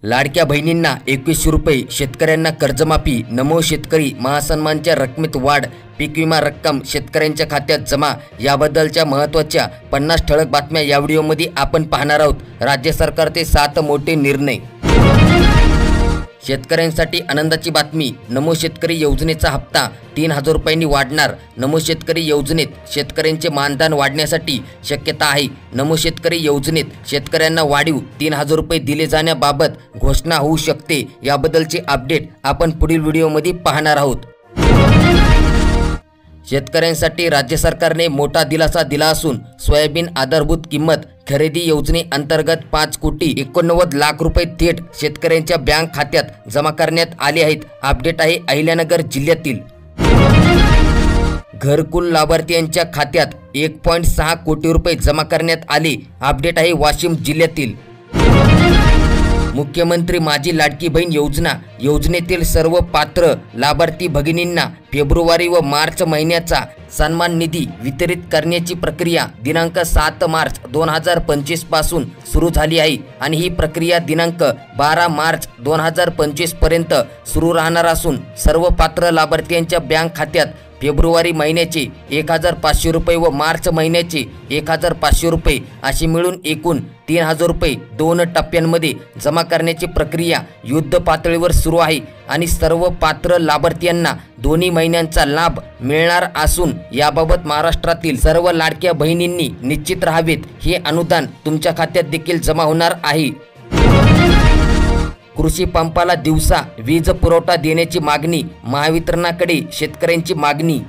लाडक्या बहिणींना 2100 रुपये, शेतकऱ्यांना कर्जमाफी, नमो शेतकरी महासन्मानच्या रकमेत वाढ, पीक विमा रक्कम शेतकऱ्यांच्या खात्यात जमा याबद्दलच्या महत्त्वाच्या 50 ठळक बातम्या या व्हिडिओमध्ये आपण पाहणार आहोत। राज्य सरकारचे 7 मोठे निर्णय। शेतकऱ्यांसाठी आनंदाची बातमी, नमो शेतकरी योजनेचा हप्ता 3000 रुपयांनी वाढणार। नमो शेतकरी योजनेत शेतकऱ्यांचे मानधन वाढण्यासाठी शक्यता आहे। नमो शेतकरी योजनेत शेतकऱ्यांना वाढीव 3000 रुपये दिले जाण्याबाबत घोषणा होऊ शकते। याबद्दलचे अपडेट आपण पुढील व्हिडिओमध्ये पाहणार आहोत। शेतकऱ्यांसाठी राज्य सरकारने मोठा दिलासा दिला असून सोयाबीन आधारभूत किंमत खरेदी योजनेअंतर्गत 5,89,00,000 रुपये थेट शेतकऱ्यांच्या बँक खात्यात जमा करण्यात आले आहेत। अपडेट आहे अहिल्यानगर जिल्ह्यातील। घरकुल लाभार्थ्यांच्या खात्यात 1.6 कोटी रुपये जमा करण्यात आले। अपडेट आहे वाशिम जिल्ह्यातील। मुख्यमंत्री माझी लाडकी बहीण योजनेतील सर्व पात्र लाभार्थी भगिनींना फेब्रुवारी व मार्च महिन्याचा सन्मान निधी वितरित करण्याची प्रक्रिया दिनांक 7 मार्च 2025 पासून सुरू झाली आहे आणि ही प्रक्रिया दिनांक 12 मार्च 2025 पर्यंत सुरू राहणार असून सर्व पात्र लाभार्थ्यांच्या बँक खात्यात फेब्रुवारी महिन्याचे 1500 रुपये व मार्च महिन्याचे 1500 रुपये अशी मिळून एकूण 3000 रुपये 2 टप्प्यांमध्ये जमा करण्याची प्रक्रिया युद्ध पातळीवर सुरू आहे आणि सर्व पात्र लाभार्थ्यांना दोन्ही महिन्यांचा लाभ मिळणार असून याबाबत महाराष्ट्रातील सर्व लाडक्या बहिणींनी निश्चित राहावेत। हे अनुदान तुमच्या खात्यात देखील जमा होणार आहे। कृषी पंपाला दिवसा वीज पुरवठा देण्याची मागणी, महावितरणाकडे शेतकऱ्यांची मागणी।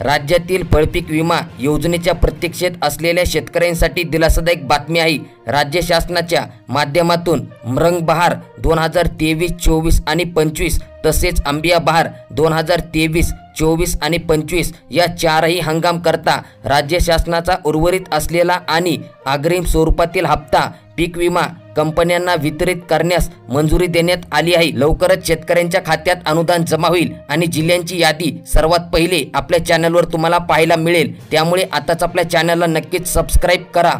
राज्यातील फळपीक विमा योजनेच्या प्रतीक्षेत असलेल्या शेतकऱ्यांसाठी दिलासादायक बातमी आहे। राज्य शासनाच्या माध्यमातून मृग बहार 2023, 24 आणि 25 तसेच आंबिया बहार 2023, 24 आणि 25 या चारही हंगाम करता राज्य शासनाचा उर्वरित असलेला आणि अग्रिम स्वरूपातील हप्ता पीक विमा कंपन्यांना वितरित करण्यास मंजुरी देण्यात आली आहे। लवकरच शेतकऱ्यांच्या खात्यात अनुदान जमा होईल आणि जिल्ह्यांची यादी सर्वात पहिले आपल्या चॅनलवर तुम्हाला पाहायला मिळेल। त्यामुळे आताच आपल्या चॅनलला नक्कीच सबस्क्राइब करा।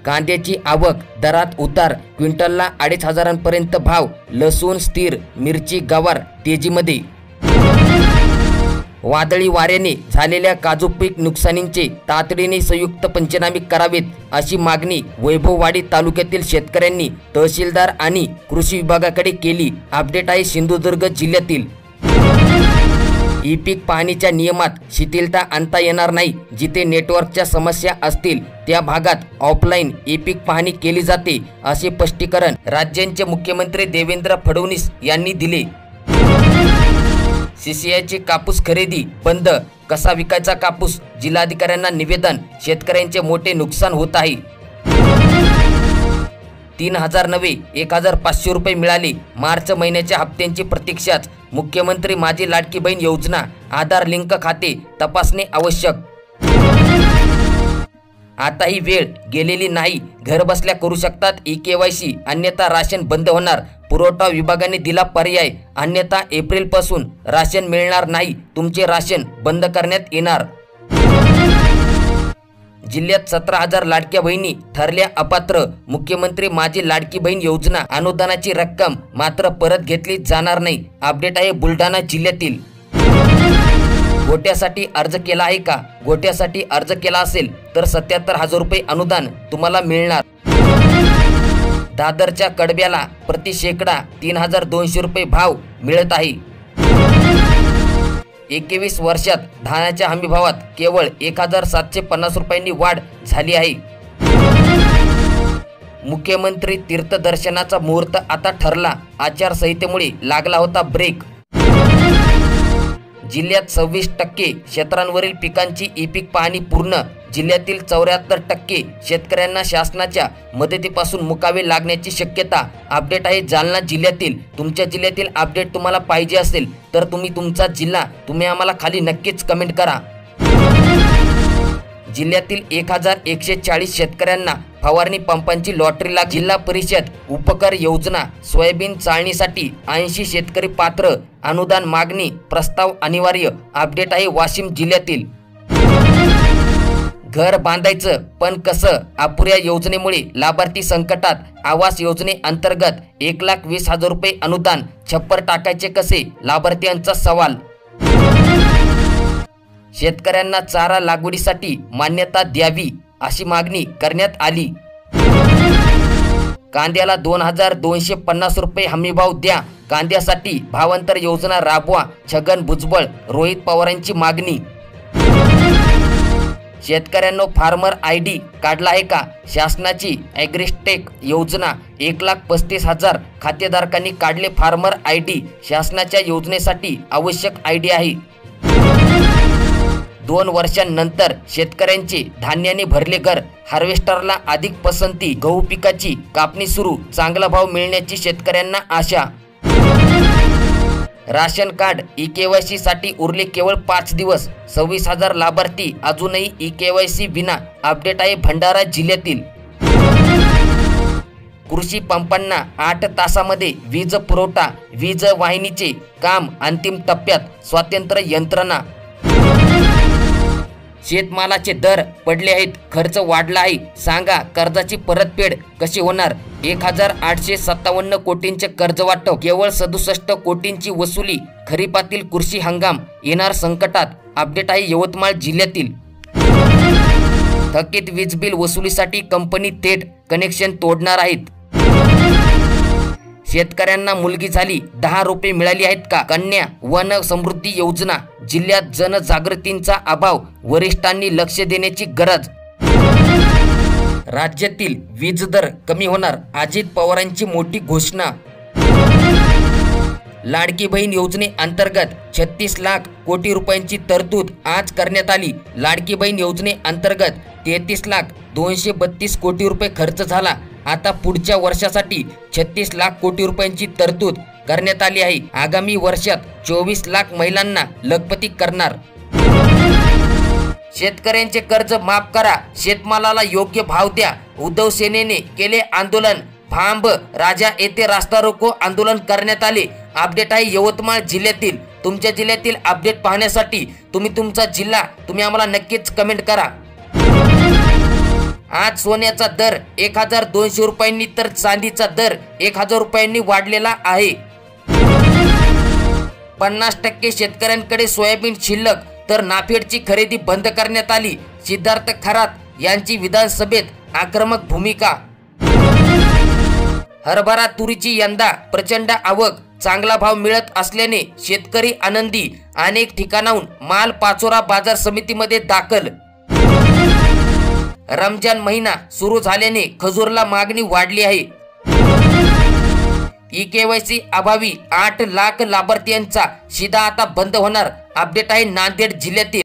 कांद्याची आवक दरात उतार, क्विंटलला 2500 पर्यंत भाव। लसूण स्थिर, मिरची गवार तेजीमध्ये। वादळी वाऱ्याने झालेल्या काजू पीक नुकसानींचे तातडीने संयुक्त पंचनामे करावेत अशी मागणी वैभववाडी तालुक्यातील शेतकऱ्यांनी तहसीलदार आणि कृषी विभागाकडे केली। अपडेट आहे सिंधुदुर्ग जिल्ह्यातील। ई पीक पाहणीच्या नियमात शिथिलता आणता येणार नाही। जिथे नेटवर्कच्या समस्या असतील त्या भागात ऑफलाईन ई पीक पाहणी केली जाते असे स्पष्टीकरण राज्याचे मुख्यमंत्री देवेंद्र फडणवीस यांनी दिले। सीसीआयची कापूस खरेदी बंद, कसा विकायचा कापूस, जिल्हाधिकाऱ्यांना निवेदन। शेतकऱ्यांचे मोठे नुकसान होत आहे। 3000 नव्हे 1500 रुपये मिळाले। मार्च महिन्याच्या हप्त्यांची प्रतीक्षाच। मुख्यमंत्री माझी लाडकी बहीण योजना आधार लिंक खाते तपासणे आवश्यक। आता ही वेळ गेलेली नाही, घर बसल्या करू शकतात ई-केवायसी, अन्यथा राशन बंद होणार। पुरवठा विभागाने दिला पर्याय, अन्यथा एप्रिल पासून राशन मिळणार नाही, तुमचे राशन बंद करण्यात येणार। जिल्ह्यात 17,000 लाडक्या बहिणी ठरल्या अपात्र। मुख्यमंत्री माझी लाडकी बहीण योजना अनुदानाची रक्कम मात्र परत घेतली जाणार नाही। अपडेट आहे बुलढाणा जिल्ह्यातील। गोट्यासाठी अर्ज केला आहे का? गोट्यासाठी अर्ज केला असेल तर 77,000 रुपये अनुदान तुम्हाला मिळणार। दादरच्या कडब्याला प्रति शेकडा 3200 रुपये भाव मिळत आहे। 21 वर्षात धान्याच्या हमीभावात केवळ 1750 रुपयांनी वाढ झाली आहे। मुख्यमंत्री तीर्थदर्शनाचा मुहूर्त आता ठरला, आचारसंहितेमुळे लागला होता ब्रेक। जिल्ह्यात 26% क्षेत्रांवरील पिकांची ई पीक पाहणी पूर्ण। जिल्ह्यातील 74% शेतकऱ्यांना शासनाच्या मदतीपासून मुकावे लागण्याची शक्यता। अपडेट आहे जालना जिल्ह्यातील। तुमच्या जिल्ह्यातील अपडेट तुम्हाला पाहिजे असेल तर तुम्ही तुमचा जिल्हा आम्हाला खाली नक्कीच कमेंट करा। जिल्ह्यातील 1140 शेतकऱ्यांना फवारणी पंपांची लॉटरी लागली। जिल्हा परिषद उपकर योजना सोयाबीन चाळणीसाठी 80 शेतकरी पात्र, अनुदान मागणी प्रस्ताव अनिवार्य। अपडेट आहे वाशिम जिल्ह्यातील। घर बांधायचं पण कसं? अपुऱ्या योजनेमुळे लाभार्थी संकटात. आवास योजनेअंतर्गत 1,20,000 रुपये अनुदान छप्पर टाकायचे कसे? लाभार्थ्यांचा सवाल. शेतकऱ्यांना चारा लागवडीसाठी मान्यता द्यावी अशी मागणी करण्यात आली. कांद्याला 2,250 रुपये हमीभाव द्या. कांद्यासाठी भावांतर योजना राबवा. छगन भुजबळ, रोहित पवारांची मागणी. शेतकऱ्यांनो फार्मर ID काढला आहे का? शासनाची ॲग्रिस्टेक योजना 1,35,000 खातेधारकांनी काढले फार्मर ID. शासनाच्या योजनेसाठी आवश्यक ID आहे. 2 वर्षांनंतर शेतकऱ्यांचे धान्याने भरले घर. हार्वेस्टरला अधिक पसंती. गहू पिकाची कापणी सुरू. चांगला भाव मिळण्याची शेतकऱ्यांना आशा. राशन कार्ड eKYC साठी उरले केवळ 5 दिवस. 26,000 लाभार्थी अजूनही eKYC विना. अपडेट आहे भंडारा जिल्ह्यातील. कृषी पंपांना 8 तासामध्ये वीज पुरवठा. वीज वाहिनीचे काम अंतिम टप्प्यात. स्वातंत्र्य यंत्रणा. शेतमालाचे दर पडले आहेत. खर्च वाढला आहे. सांगा कर्जाची परतफेड कशी होणार? 1,857 कोटींचे कर्ज वाटप. केवळ 67 कोटींची वसुली. खरीपातील कृषी हंगाम येणार संकटात. अपडेट आहे यवतमाळ जिल्ह्यातील. थकीत वीज बिल वसुलीसाठी कंपनी थेट कनेक्शन तोडणार आहेत. शेतकऱ्यांना मुलगी झाली 10 रुपये मिळाली आहेत का? कन्या वन समृद्धी योजना. जिल्ह्यात जनजागृतींचा अभाव. वरिष्ठांनी लक्ष देण्याची गरज. राज्यातील वीज दर कमी होणार. अजित पवारांची मोठी घोषणा. लाडकी बहीण योजनेअंतर्गत 36 लाख कोटी रुपयांची तरतूद आज करण्यात आली. लाडकी बहीण योजनेअंतर्गत 33,232 कोटी रुपये खर्च झाला. आता पुढच्या वर्षासाठी 36 लाख कोटी रुपयांची तरतूद करण्यात आली आहे. आगामी वर्षात 24 लाख महिलांना लखपती करणार. शेतकऱ्यांचे कर्ज माफ करा. शेतमालाला योग्य भाव द्या. उद्धव सेनेने केले आंदोलन. भांब राजा येथे रास्ता रोको आंदोलन करण्यात आले. अपडेट आहे यवतमाळ जिल्ह्यातील. तुमच्या जिल्ह्यातील अपडेट पाहण्यासाठी तुम्ही तुमचा जिल्हा आम्हाला नक्कीच कमेंट करा. आज सोन्याचा दर 1,200 रुपयांनी तर चांदीचा दर 1,000 रुपयांनी वाढलेला आहे. 50% शेतकऱ्यांकडे सोयाबीन शिल्लक. तर नाफेडची खरेदी बंद करण्यात आली. सिद्धार्थ खरात यांची विधानसभेत आक्रमक भूमिका. हरभरा तुरीची यंदा प्रचंड आवक. चांगला भाव मिळत असल्याने शेतकरी आनंदी. अनेक ठिकाणाहून माल पाचोरा बाजार समितीमध्ये दाखल. रमजान महिना सुरू झाल्याने खजूरला मागणी वाढली आहे. eKYC अभावी 8 लाख लाभार्थ्यांचा शिधा आता बंद होणार. अपडेट आहे नांदेड जिल्ह्यातील.